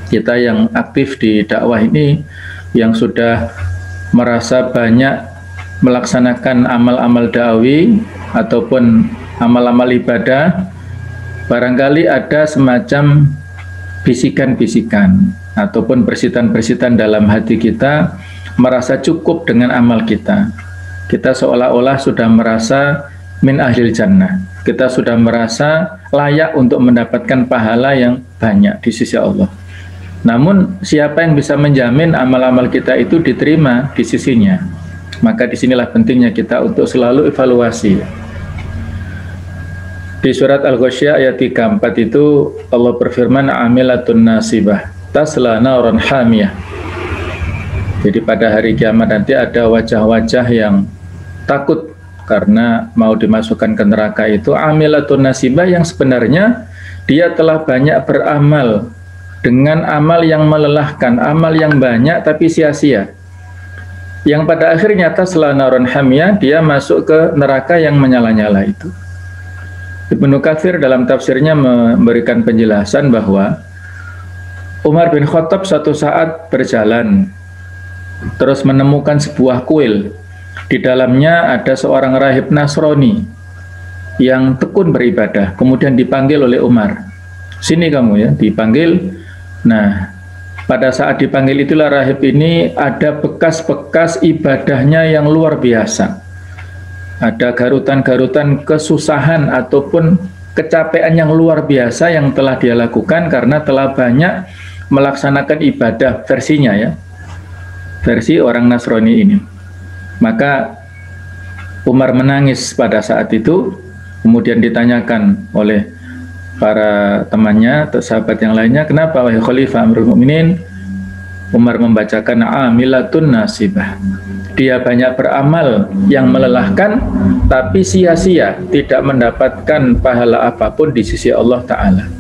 kita yang aktif di dakwah ini, yang sudah merasa banyak melaksanakan amal-amal dakwawi ataupun amal-amal ibadah, barangkali ada semacam bisikan-bisikan ataupun persitan-persitan dalam hati kita, merasa cukup dengan amal kita. Kita seolah-olah sudah merasa min ahlil jannah. Kita sudah merasa layak untuk mendapatkan pahala yang banyak di sisi Allah. Namun siapa yang bisa menjamin amal-amal kita itu diterima di sisinya? Maka disinilah pentingnya kita untuk selalu evaluasi. Di surat Al-Ghasyiyah ayat 34 itu Allah berfirman, amilatun nasibah tasla naran hamiyah. Jadi pada hari kiamat nanti ada wajah-wajah yang takut karena mau dimasukkan ke neraka itu amilatun nasibah, yang sebenarnya dia telah banyak beramal dengan amal yang melelahkan, amal yang banyak tapi sia-sia. Yang pada akhirnya tasla naran hamiyah, dia masuk ke neraka yang menyala-nyala itu. Ibnu Katsir dalam tafsirnya memberikan penjelasan bahwa Umar bin Khattab suatu saat berjalan terus menemukan sebuah kuil. Di dalamnya ada seorang rahib Nasrani yang tekun beribadah. Kemudian dipanggil oleh Umar, sini kamu ya, dipanggil. Nah, pada saat dipanggil itulah rahib ini ada bekas-bekas ibadahnya yang luar biasa. Ada garutan-garutan kesusahan ataupun kecapean yang luar biasa yang telah dia lakukan karena telah banyak melaksanakan ibadah versinya ya, versi orang Nasrani ini. Maka Umar menangis pada saat itu, kemudian ditanyakan oleh para temannya, sahabat yang lainnya, kenapa wahai Khalifah Amirul Mukminin? Umar membacakan amilatun nasibah. Dia banyak beramal yang melelahkan, tapi sia-sia, tidak mendapatkan pahala apapun di sisi Allah Ta'ala.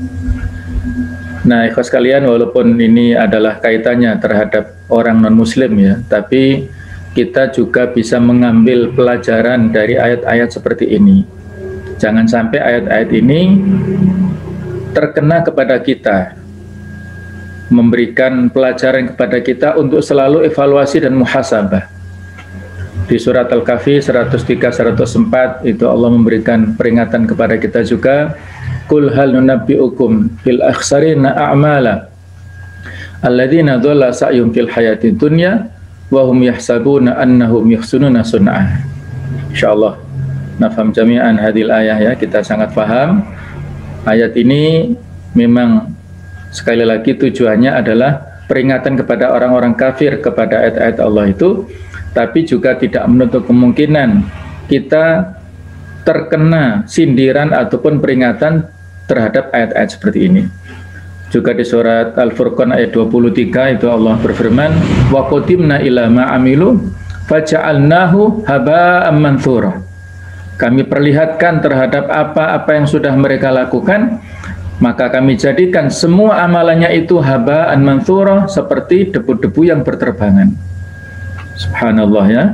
Nah, ikhwas kalian, walaupun ini adalah kaitannya terhadap orang non-muslim ya, tapi kita juga bisa mengambil pelajaran dari ayat-ayat seperti ini. Jangan sampai ayat-ayat ini terkena kepada kita, memberikan pelajaran kepada kita untuk selalu evaluasi dan muhasabah. Di surat Al-Kahfi 103-104 itu Allah memberikan peringatan kepada kita juga. Qul hal nunabbi'ukum fil akhsarina a'mala alladzina dhalla sa'yum fil hayatid dunya wa hum yahsabuna annahum yuhsinuna sun'a. Insyaallah nafham jami'an hadil ayah ya, kita sangat paham. Ayat ini memang sekali lagi tujuannya adalah peringatan kepada orang-orang kafir kepada ayat-ayat Allah itu, tapi juga tidak menutup kemungkinan kita terkena sindiran ataupun peringatan terhadap ayat-ayat seperti ini. Juga di surat Al-Furqan ayat 23 itu Allah berfirman, wa qadimna ila ma amilu faja'alnahu haba'an manthura. Kami perlihatkan terhadap apa-apa yang sudah mereka lakukan, maka kami jadikan semua amalannya itu haba'an manthura, seperti debu-debu yang berterbangan. Subhanallah ya.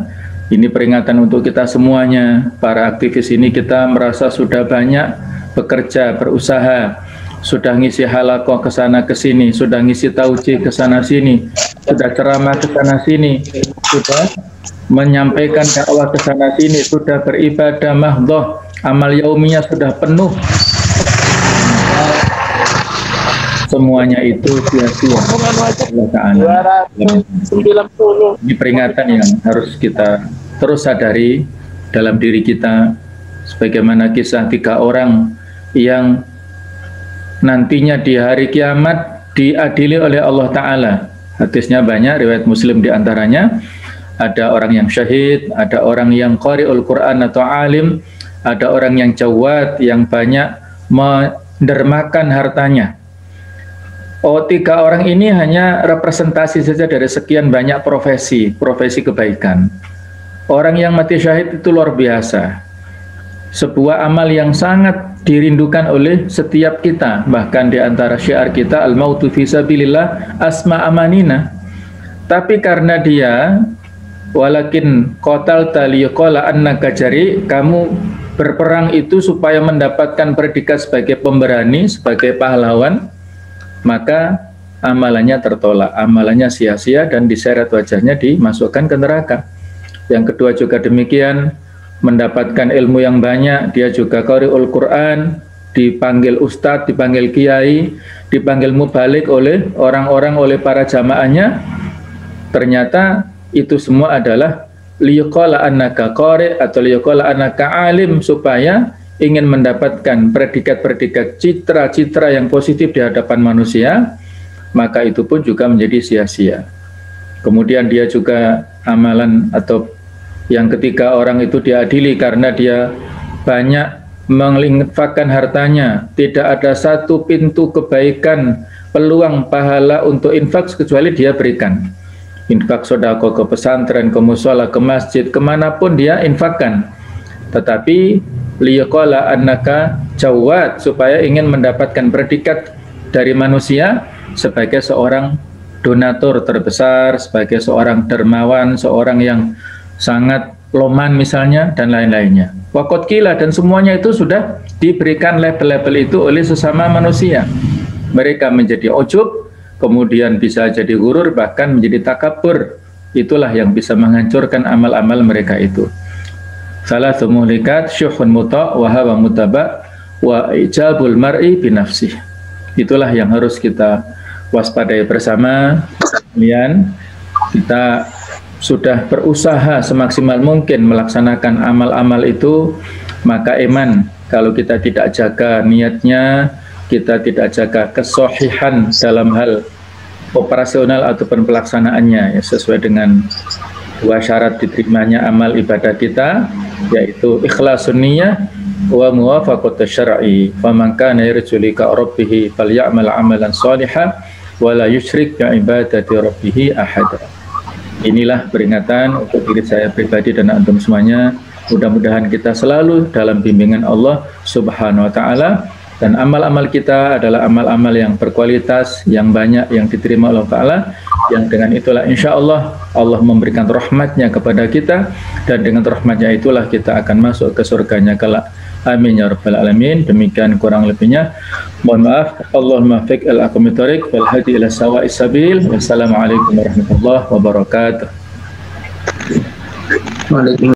Ini peringatan untuk kita semuanya. Para aktivis ini kita merasa sudah banyak bekerja, berusaha, sudah ngisi halakoh ke sana ke sini, sudah ngisi tauji ke sana sini, sudah ceramah ke sana sini, sudah menyampaikan dakwah ke sana sini, sudah beribadah mahdhah, amal yauminya sudah penuh. Semuanya itu sia-sia. Ini peringatan yang harus kita terus sadari dalam diri kita, sebagaimana kisah 3 orang yang nantinya di hari kiamat diadili oleh Allah Ta'ala. Hadisnya banyak, riwayat Muslim diantaranya. Ada orang yang syahid, ada orang yang qari'ul Quran atau alim, ada orang yang jawad, yang banyak mendermakan hartanya. 3 orang ini hanya representasi saja dari sekian banyak profesi kebaikan. Orang yang mati syahid itu luar biasa. Sebuah amal yang sangat dirindukan oleh setiap kita. Bahkan di antara syiar kita, al-mautu fi sabilillah asma amanina. Tapi karena dia, walakin qatal taliyaqala annaka jari, kamu berperang itu supaya mendapatkan predikat sebagai pemberani, sebagai pahlawan, maka amalannya tertolak, amalannya sia-sia dan diseret wajahnya, dimasukkan ke neraka. Yang kedua juga demikian, mendapatkan ilmu yang banyak, dia juga qari'ul Quran, dipanggil ustadz, dipanggil kiai, dipanggil mubalik oleh orang-orang, oleh para jamaahnya, ternyata itu semua adalah liyuqala annaka qari' atau liyuqala annaka alim, supaya ingin mendapatkan predikat-predikat, citra-citra yang positif di hadapan manusia, maka itu pun juga menjadi sia-sia. Kemudian dia juga amalan atau yang ketiga, orang itu diadili karena dia banyak menginfakkan hartanya, tidak ada satu pintu kebaikan, peluang pahala untuk infak kecuali dia berikan. Infak sedekah ke pesantren, ke mushola, ke masjid, kemanapun dia infakkan. Tetapi liyaqala annaka jawad, supaya ingin mendapatkan predikat dari manusia sebagai seorang donatur terbesar, sebagai seorang dermawan, seorang yang sangat loman misalnya, dan lain-lainnya. Waqad qila, dan semuanya itu sudah diberikan label-label itu oleh sesama manusia. Mereka menjadi ujub, kemudian bisa jadi gurur, bahkan menjadi takabur. Itulah yang bisa menghancurkan amal-amal mereka itu. Salah muhlikat syuhun muta' wa hawa mutaba' wa ijabul mar'i binafsih. Itulah yang harus kita waspadai bersama. Kemudian kita sudah berusaha semaksimal mungkin melaksanakan amal-amal itu, maka iman, kalau kita tidak jaga niatnya, kita tidak jaga kesohihan dalam hal operasional ataupun pelaksanaannya, ya, sesuai dengan dua syarat diterimanya amal ibadah kita, yaitu ikhlasun niyah wa muwafaqatus syar'i. Faman kana yarju liqa rabbih falyamal amalan shalihan wa la yusyrik bi ibadati rabbih ahada. Inilah peringatan untuk diri saya pribadi dan antum semuanya. Mudah-mudahan kita selalu dalam bimbingan Allah Subhanahu wa ta'ala, dan amal-amal kita adalah amal-amal yang berkualitas, yang banyak, yang diterima Allah Ta'ala, yang dengan itulah insya Allah Allah memberikan rahmatnya kepada kita, dan dengan rahmatnya itulah kita akan masuk ke surganya kelak. Amin ya rabbal alamin. Demikian kurang lebihnya, mohon maaf. Allahumma fiq al-aqwamit thariq wal hadi ila sawa'is sabil. Wassalamualaikum warahmatullahi wabarakatuh. Waalaikumsalam.